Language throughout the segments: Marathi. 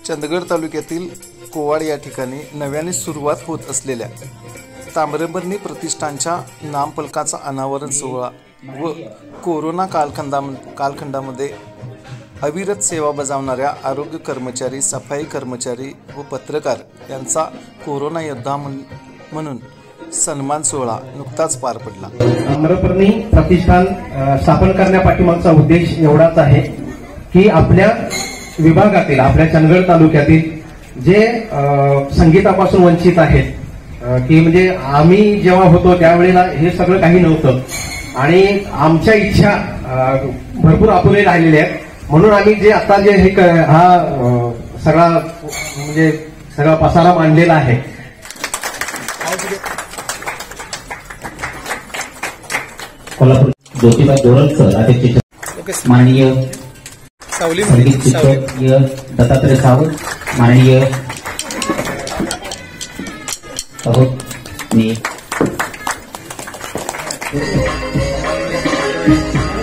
चंदगड तालुक्यातील कोवाड या ठिकाणी नव्याने सुरुवात होत असलेल्या ताम्रपर्णी प्रतिष्ठानच्या नामफलकाचा अनावरण सोहळा व कोरोना कालखंडामध्ये अविरत सेवा बजावणाऱ्या आरोग्य कर्मचारी, सफाई कर्मचारी व पत्रकार यांचा कोरोना योद्धा म्हणून सन्मान सोहळा नुकताच पार पडला। ताम्रपर्णी प्रतिष्ठान स्थापन करण्यापाठीमागचा उद्देश एवढाच आहे की आपल्या विभागातील, आपल्या चंदगड तालुक्यातील जे संगीतापासून वंचित आहेत, की म्हणजे आम्ही जेव्हा होतो त्यावेळेला हे सगळं काही नव्हतं आणि आमच्या इच्छा भरपूर अपुरे राहिलेल्या आहेत। म्हणून आम्ही जे आता जे हा सगळा म्हणजे सगळा पसारा मांडलेला आहे, कोल्हापूर ज्योतिबा गोरलकर अध्यक्ष, माननीय संगीत शिक्षक दत्तात्रय सावंत, माननीय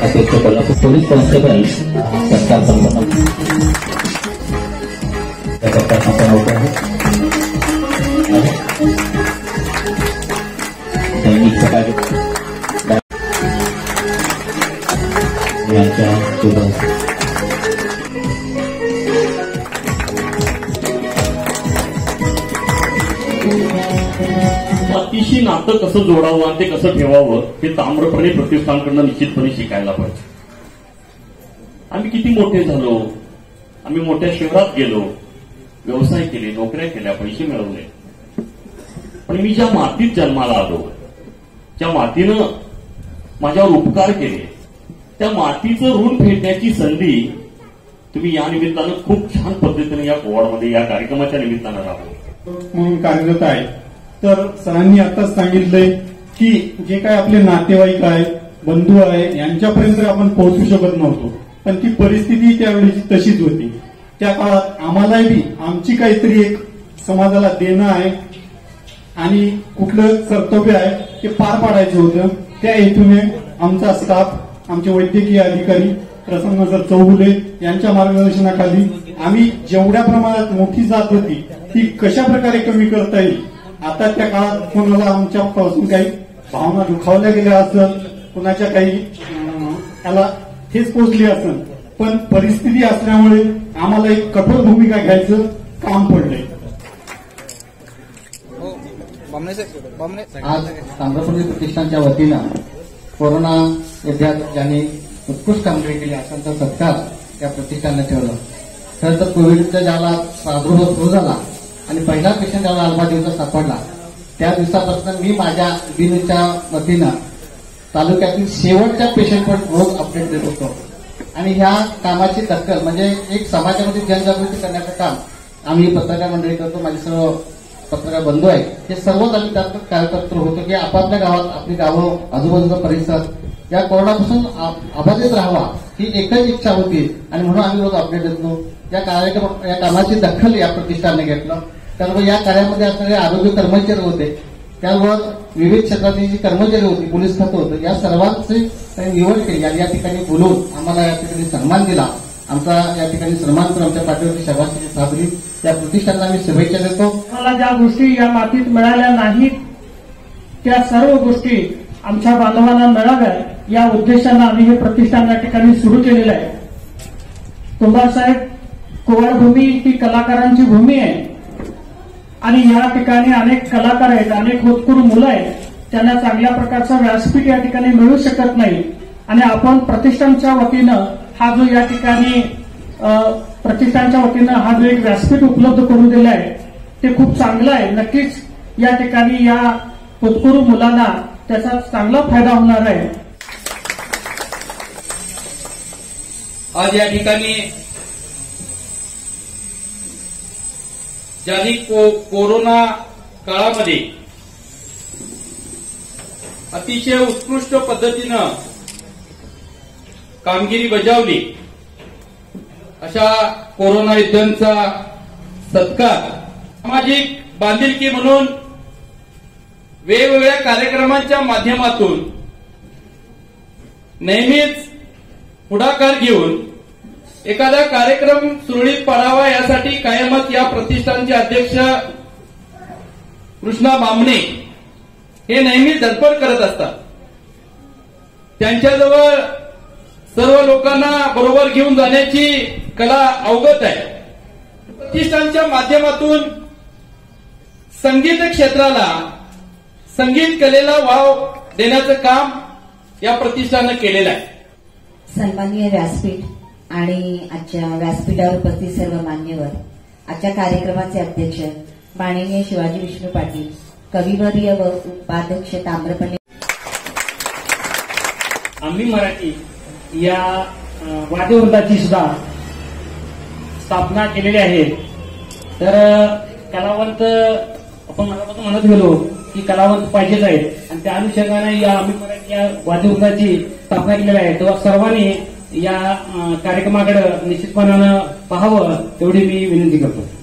अध्यक्ष कोल्हापूर पोलीस कॉन्स्टेबल सत्कार संपन्न होत आहे। दैनिक सकाळी अतिशय नातं कसं जोडावं आणि ते कसं ठेवावं हे ताम्रपर्णी प्रतिष्ठानकडनं निश्चितपणे शिकायला पाहिजे। आम्ही किती मोठे झालो, आम्ही मोठ्या शहरात गेलो, व्यवसाय केले, नोकऱ्या केल्या, पैसे मिळवले, पण मी ज्या मातीत जन्माला आलो, ज्या मातीनं माझ्यावर उपकार केले, त्या मातीचं ऋण फेडण्याची संधी तुम्ही या निमित्तानं खूप छान पद्धतीने या कोवाडमध्ये या कार्यक्रमाच्या निमित्तानं राबवली म्हणून कार्यरत आहे। तर सरांनी आताच सांगितलंय की जे काय आपले नातेवाईक आहेत, बंधू आहे, यांच्यापर्यंत आपण पोहोचू शकत नव्हतो, पण ती परिस्थिती त्यावेळी तशीच होती। त्या काळात आम्हालाही आमची काहीतरी एक समाजाला देणं आहे आणि कुठलं कर्तव्य आहे ते पार पाडायचं होतं। त्या हेतूने आमचा स्टाफ, आमचे वैद्यकीय अधिकारी प्रसन्न सर चौगुले यांच्या मार्गदर्शनाखाली आम्ही जेवढ्या प्रमाणात मोठी जात होती ती कशा प्रकारे कमी करता येईल, आता त्या काळात कोणाला आमच्यापासून काही भावना दुखावल्या गेल्या असेल, कुणाच्या काही त्याला ठेच पोचली असेल, पण परिस्थिती असल्यामुळे आम्हाला एक कठोर भूमिका घ्यायचं काम पडलंय। आज ताम्रपर्णी प्रतिष्ठानच्या वतीनं कोरोना योद्ध्यात ज्यांनी उत्कृष्ट कामगिरी केली अशांचा सत्कार या प्रतिष्ठानाने ठेवला। खरं तर कोविडचा ज्याला प्रादुर्भाव सुरू झाला आणि पहिला पेशंट ज्याला अल्बा दिवसात सापडला, त्या दिवसापासून मी माझ्या बिनच्या वतीनं तालुक्यातील शेवटच्या पेशंटवर रोज अपडेट देत होतो आणि ह्या कामाची दखल म्हणजे एक समाजामध्ये जनजागृती करण्याचं काम आम्ही पत्रकार मंडळी करतो। माझे सर्व पत्रकार बंधू आहेत, हे सर्वच आम्ही त्यात कार्यतत्पर होतो की आपापल्या गावात, आपली गावं, आजूबाजूचा परिसर या कोरोनापासून अबाधित राहावा ही एकच इच्छा होती आणि म्हणून आम्ही रोज अपडेट देतो। या कामाची दखल या प्रतिष्ठानाने घेतलं। त्याबरोबर या कार्यामध्ये असणारे आरोग्य कर्मचारी होते, त्याबरोबर विविध क्षेत्रातली जी कर्मचारी होती, पोलीस खातं होतं, या सर्वांची निवड केली आणि या ठिकाणी बोलवून आम्हाला या ठिकाणी सन्मान दिला। आमचा या ठिकाणी सन्मान करून आमच्या पाठीवरती शाबासकी साधली। त्या प्रतिष्ठानाला मी शुभेच्छा देतो। मला ज्या गोष्टी या मातीत मिळाल्या नाहीत त्या सर्व गोष्टी आमच्या बांधवांना मिळाव्या या उद्देशानं आम्ही हे प्रतिष्ठान या ठिकाणी सुरू केलेलं आहे। कुंभारसाहेब, कोवाड भूमी ही कलाकारांची भूमी आहे आणि या ठिकाणी अनेक कलाकार आहेत, अनेक होतकरू मुलं आहेत, त्यांना चांगल्या प्रकारचं व्यासपीठ या ठिकाणी मिळू शकत नाही आणि आपण प्रतिष्ठानच्या वतीनं हा जो या ठिकाणी प्रतिष्ठानच्या वतीनं हा जो एक व्यासपीठ उपलब्ध करून दिला आहे ते खूप चांगलं आहे। नक्कीच या ठिकाणी या होतकरू मुलांना त्याचा चांगला फायदा होणार आहे। आज या ठिकाणी ज्यांनी कोरोना काळामध्ये अतिशय उत्कृष्ट पद्धतीनं कामगिरी बजावली अशा कोरोना योद्ध्यांचा सत्कार सामाजिक बांधिलकी म्हणून वेगवेगळ्या कार्यक्रमांच्या माध्यमातून नेहमीच पुढाकार घेऊन एखादा कार्यक्रम सुरळीत पाडावा यासाठी कायमच या प्रतिष्ठानचे अध्यक्ष कृष्णा बामणे हे नेहमी धडपड करत असतात. त्यांच्याजवळ सर्व लोकांना बरोबर घेऊन जाण्याची कला अवगत आहे. प्रतिष्ठानच्या माध्यमातून संगीत क्षेत्राला, संगीत कलेला वाव देण्याचं काम या प्रतिष्ठानं केलेलं आहे. सन्माननीय व्यासपीठ आणि आजच्या व्यासपीठावर उपस्थित सर्व मान्यवर, आजच्या कार्यक्रमाचे अध्यक्ष माननीय शिवाजी विष्णू पाटील, कविवर्य व उपाध्यक्ष ताम्रपल्ली. आम्ही मराठी या वाद्यवृंदाची सुद्धा स्थापना केलेली आहे. तर कलावंत आपण मनापासून म्हणत गेलो की कलावंत पाहिजेच आहेत आणि त्या अनुषंगाने या आम्ही मराठी या वाद्यवृंदाची स्थापना केलेली आहे. तेव्हा सर्वांनी या कार्यक्रमाकडे निश्चितपणानं पाहावं तेवढी मी विनंती करतो.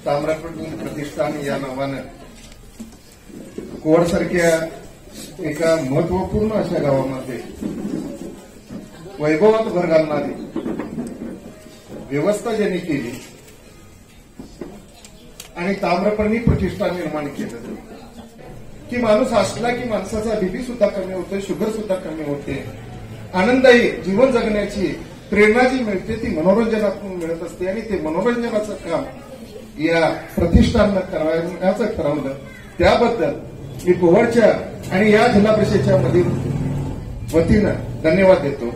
ताम्रपल्ली प्रतिष्ठान या नावानं कोवडसारख्या एका महत्वपूर्ण अशा गावामध्ये वैभवात भर घालणारी व्यवस्था ज्यांनी केली आणि ताम्रपल्ली प्रतिष्ठान निर्माण केलं की माणूस असला की माणसाचा बीपी सुद्धा कमी होतोय, शुगर सुद्धा कमी होते, आनंदायी जीवन जगण्याची प्रेरणा जी मिळते ती मनोरंजनातून मिळत असते आणि ते मनोरंजनाचं काम या प्रतिष्ठाननं करण्याचं ठरवलं. त्याबद्दल मी कोवडच्या आणि या जिल्हा परिषदेच्या मधील वतीनं धन्यवाद देतो.